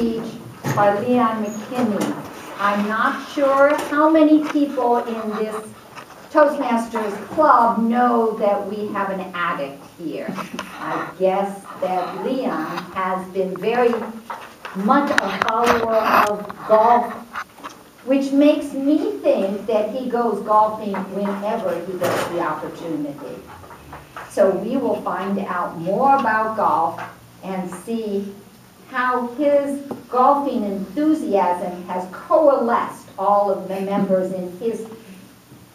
speech by Leon McKinney. I'm not sure how many people in this Toastmasters Club know that we have an addict here. I guess that Leon has been very much a follower of golf, which makes me think that he goes golfing whenever he gets the opportunity. So we will find out more about golf and see how his golfing enthusiasm has coalesced all of the members in his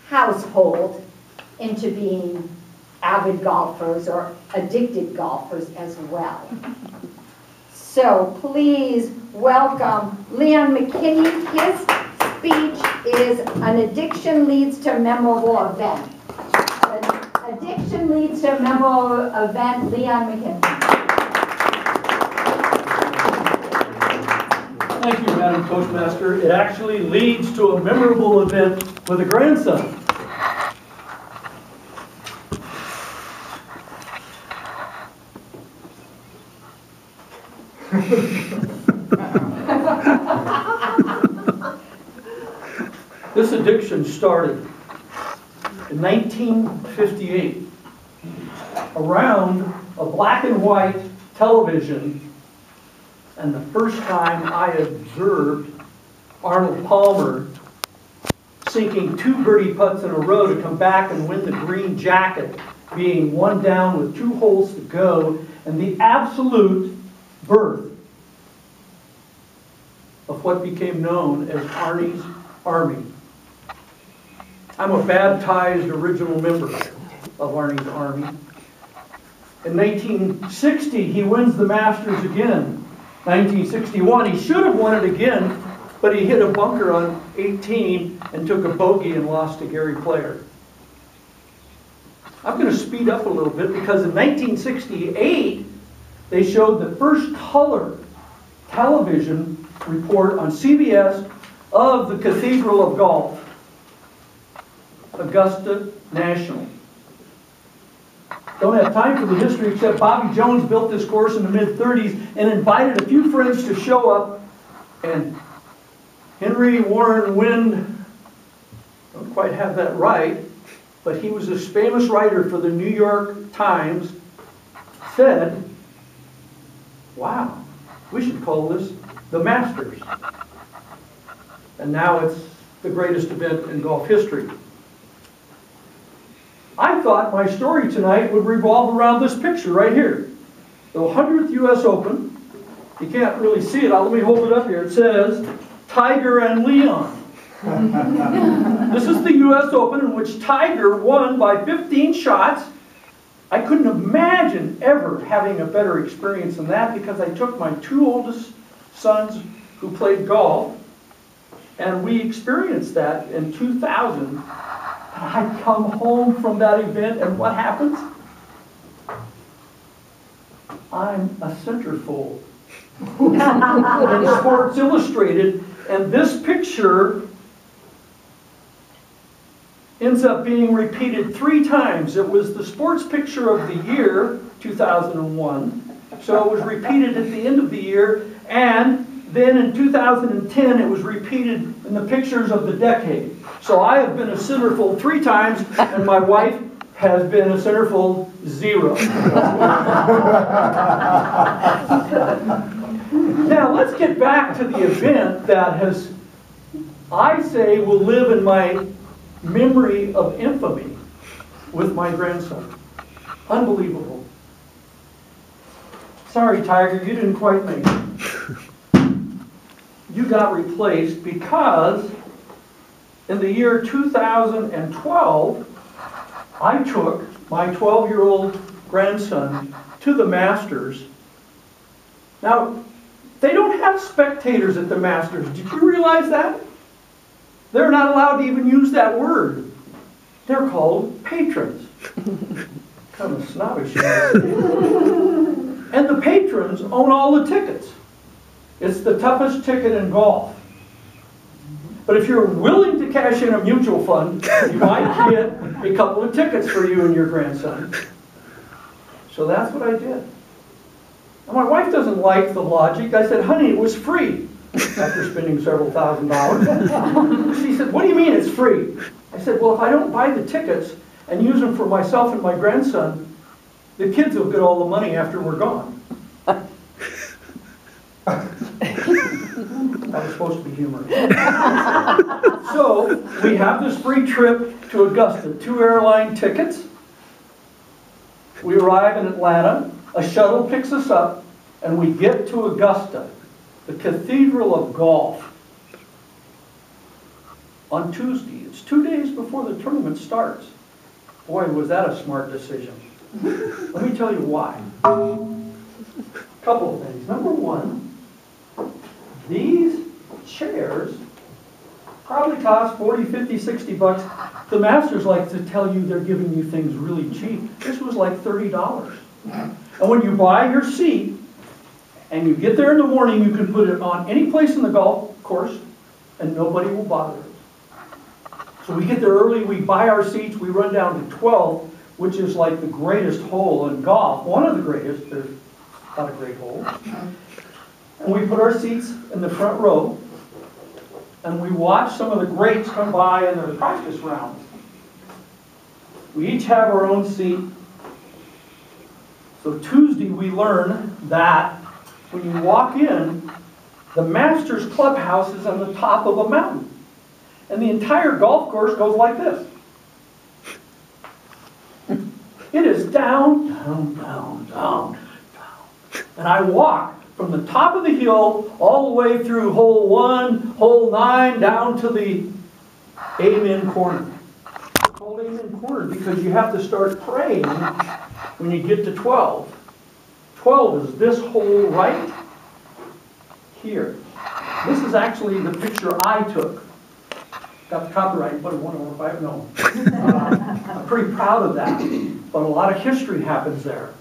household into being avid golfers or addicted golfers as well. So please welcome Leon McKinney. His speech is An Addiction Leads to Memorable Event. Addiction Leads to a Memorable Event, Leon McKinney. Thank you, Madam Toastmaster. It actually leads to a memorable event with a grandson. This addiction started in 1958 around a black and white television, and the first time I observed Arnold Palmer sinking 2 birdie putts in a row to come back and win the green jacket, being 1 down with 2 holes to go, and the absolute birth of what became known as Arnie's Army. I'm a baptized original member of Arnie's Army. In 1960, he wins the Masters again. 1961, he should have won it again, but he hit a bunker on 18 and took a bogey and lost to Gary Player. I'm going to speed up a little bit because in 1968, they showed the first color television report on CBS of the Cathedral of Golf, Augusta National. Don't have time for the history, except Bobby Jones built this course in the mid-30s and invited a few friends to show up, and Henry Warren Wind, don't quite have that right, but he was this famous writer for the New York Times, said, wow, we should call this the Masters. And now it's the greatest event in golf history. I thought my story tonight would revolve around this picture right here. The 100th U.S. Open. You can't really see it. Let me hold it up here. It says, Tiger and Leon. This is the U.S. Open in which Tiger won by 15 shots. I couldn't imagine ever having a better experience than that because I took my 2 oldest sons who played golf, and we experienced that in 2000. I come home from that event, and what happens? I'm a centerfold in Sports Illustrated, and this picture ends up being repeated 3 times. It was the sports picture of the year, 2001, so it was repeated at the end of the year, and then in 2010 it was repeated in the pictures of the decade. So I have been a centerfold 3 times, and my wife has been a centerfold 0. Now let's get back to the event that has, I say, will live in my memory of infamy with my grandson. Unbelievable. Sorry, Tiger, you didn't quite make it. You got replaced because in the year 2012, I took my 12-year-old grandson to the Masters. Now, they don't have spectators at the Masters. Did you realize that? They're not allowed to even use that word. They're called patrons. Kind of snobbish. And the patrons own all the tickets. It's the toughest ticket in golf. But if you're willing to cash in a mutual fund, you might get a couple of tickets for you and your grandson. So that's what I did. And my wife doesn't like the logic. I said, honey, it was free, after spending several $1,000s. She said, what do you mean it's free? I said, well, if I don't buy the tickets and use them for myself and my grandson, the kids will get all the money after we're gone. That was supposed to be humorous. So, we have this free trip to Augusta, 2 airline tickets. We arrive in Atlanta, a shuttle picks us up, and we get to Augusta, the cathedral of golf, on Tuesday. It's 2 days before the tournament starts. Boy, was that a smart decision. Let me tell you why. A couple of things. Number one, these chairs probably cost 40, 50, 60 bucks. The masters like to tell you they're giving you things really cheap. This was like $30. And when you buy your seat, and you get there in the morning, you can put it on any place in the golf course, and nobody will bother it. So we get there early, we buy our seats, we run down to 12, which is like the greatest hole in golf. One of the greatest, there's not a great hole. And we put our seats in the front row, and we watch some of the greats come by in their practice rounds. We each have our own seat. So Tuesday we learn that when you walk in, the Masters clubhouse is on the top of a mountain. And the entire golf course goes like this. It is down, down, down, down, down. And I walk from the top of the hill all the way through hole 1, hole 9, down to the amen corner. It's called amen corner because you have to start praying when you get to 12. 12 is this hole right here. This is actually the picture I took. Got the copyright, but I don't know. I'm pretty proud of that. But a lot of history happens there.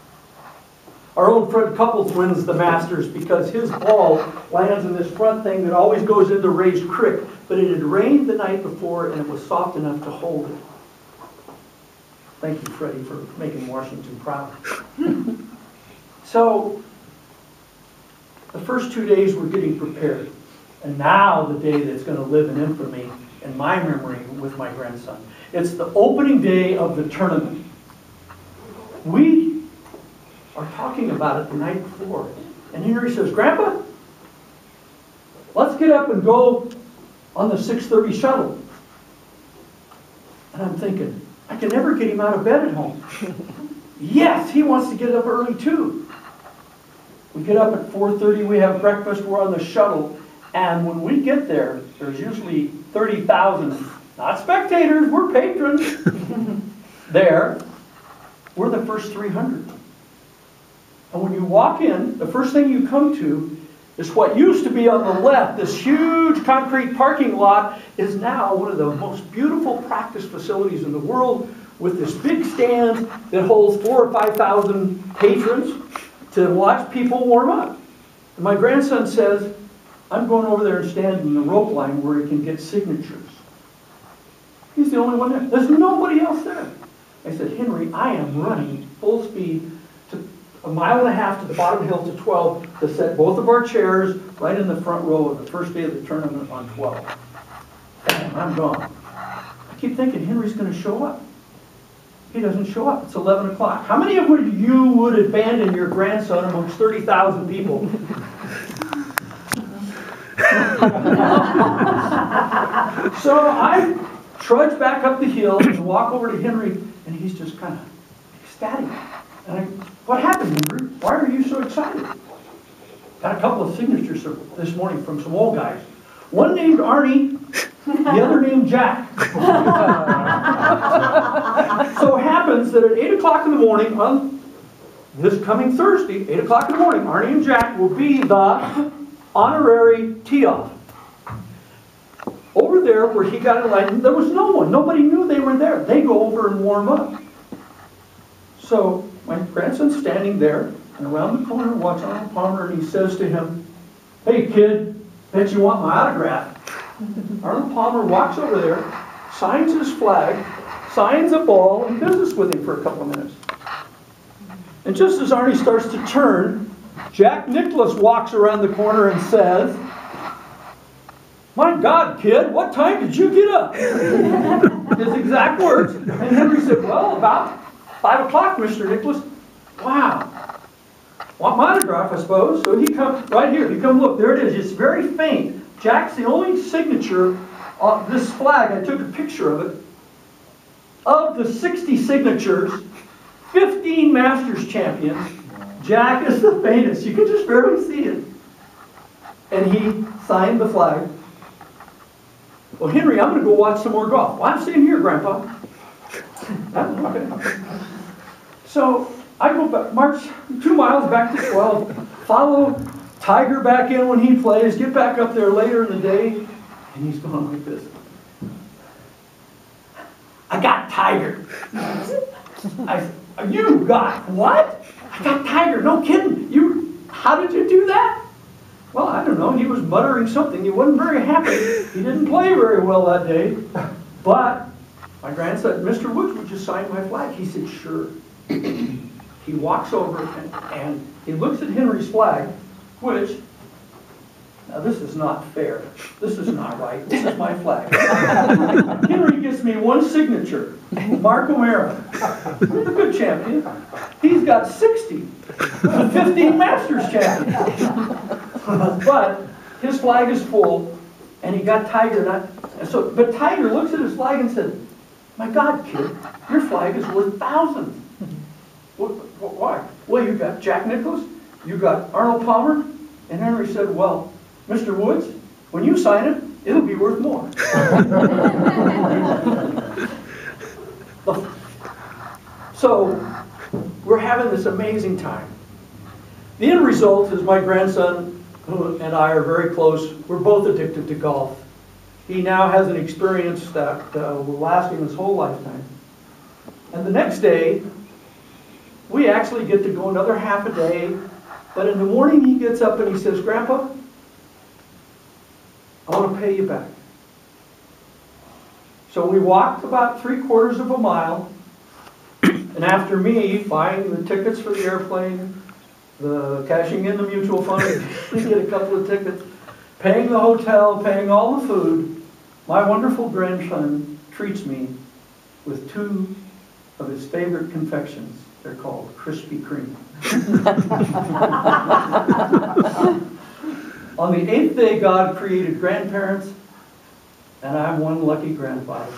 Our old Fred Couples wins the Masters because his ball lands in this front thing that always goes into Raised Creek. But it had rained the night before and it was soft enough to hold it. Thank you, Freddie, for making Washington proud. So, the first 2 days we're getting prepared. And now the day that's going to live in infamy in my memory with my grandson. It's the opening day of the tournament. We are talking about it the night before. And Henry says, Grandpa, let's get up and go on the 6:30 shuttle. And I'm thinking, I can never get him out of bed at home. Yes, he wants to get up early too. We get up at 4:30, we have breakfast, we're on the shuttle. And when we get there, there's usually 30,000, not spectators, we're patrons, there. We're the first 300. And when you walk in, the first thing you come to is what used to be on the left. This huge concrete parking lot is now one of the most beautiful practice facilities in the world with this big stand that holds 4,000 or 5,000 patrons to watch people warm up. And my grandson says, I'm going over there and stand in the rope line where he can get signatures. He's the only one there. There's nobody else there. I said, Henry, I am running full speed to 1.5 miles to the bottom hill to 12 to set both of our chairs right in the front row of the first day of the tournament on 12. Bam, I'm gone. I keep thinking Henry's going to show up. He doesn't show up. It's 11 o'clock. How many of you would abandon your grandson amongst 30,000 people? So I trudge back up the hill and walk over to Henry, and he's just kind of ecstatic. And what happened, Henry? Why are you so excited? Got a couple of signatures this morning from some old guys. One named Arnie, the other named Jack. So it happens that at 8 o'clock in the morning on this coming Thursday, 8 o'clock in the morning, Arnie and Jack will be the honorary tee-off. Over there where he got in line, there was no one. Nobody knew they were there. They go over and warm up. So my grandson's standing there, and around the corner watching Arnold Palmer, and he says to him, hey kid, bet you want my autograph. Arnold Palmer walks over there, signs his flag, signs a ball, and business with him for a couple of minutes. And just as Arnie starts to turn, Jack Nicklaus walks around the corner and says, "My God, kid, what time did you get up?" His exact words. And Henry said, "Well, about 5 o'clock, Mr. Nicklaus." Wow. Want my autograph, I suppose? So he comes, right here, you come look, there it is. It's very faint. Jack's the only signature on this flag. I took a picture of it. Of the 60 signatures, 15 Masters champions, Jack is the faintest. You can just barely see it. And he signed the flag. "Well, Henry, I'm going to go watch some more golf." "Well, I'm staying here, Grandpa." Okay. So I go back, march 2 miles back to 12, follow Tiger back in when he plays, get back up there later in the day, and he's going like this. "I got Tiger." "You got what?" "I got Tiger, no kidding. How did you do that?" "Well, I don't know. He was muttering something. He wasn't very happy. He didn't play very well that day. But my grandson, Mr. Woods, would you sign my flag?" He said, "Sure." He walks over and he looks at Henry's flag, which, now this is not fair. This is not right. This is my flag. Henry gives me one signature. Mark O'Mara, the good champion. He's got 60. 15 Masters champions. But his flag is full, and he got Tiger. But Tiger looks at his flag and said, "My God, kid, your flag is worth thousands." "Why?" "Well, you got Jack Nicklaus, you got Arnold Palmer." And Henry said, "Well, Mr. Woods, when you sign it, it'll be worth more." So we're having this amazing time. The end result is my grandson and I are very close. We're both addicted to golf. He now has an experience that will last him his whole lifetime. And the next day, we actually get to go another half a day. But in the morning he gets up and he says, "Grandpa, I want to pay you back." So we walked about 3/4 of a mile. And after me buying the tickets for the airplane, cashing in the mutual fund, we get a couple of tickets, paying the hotel, paying all the food, my wonderful grandson treats me with 2 of his favorite confections. They're called Krispy Kreme. On the 8th day, God created grandparents, and I'm one lucky grandfather.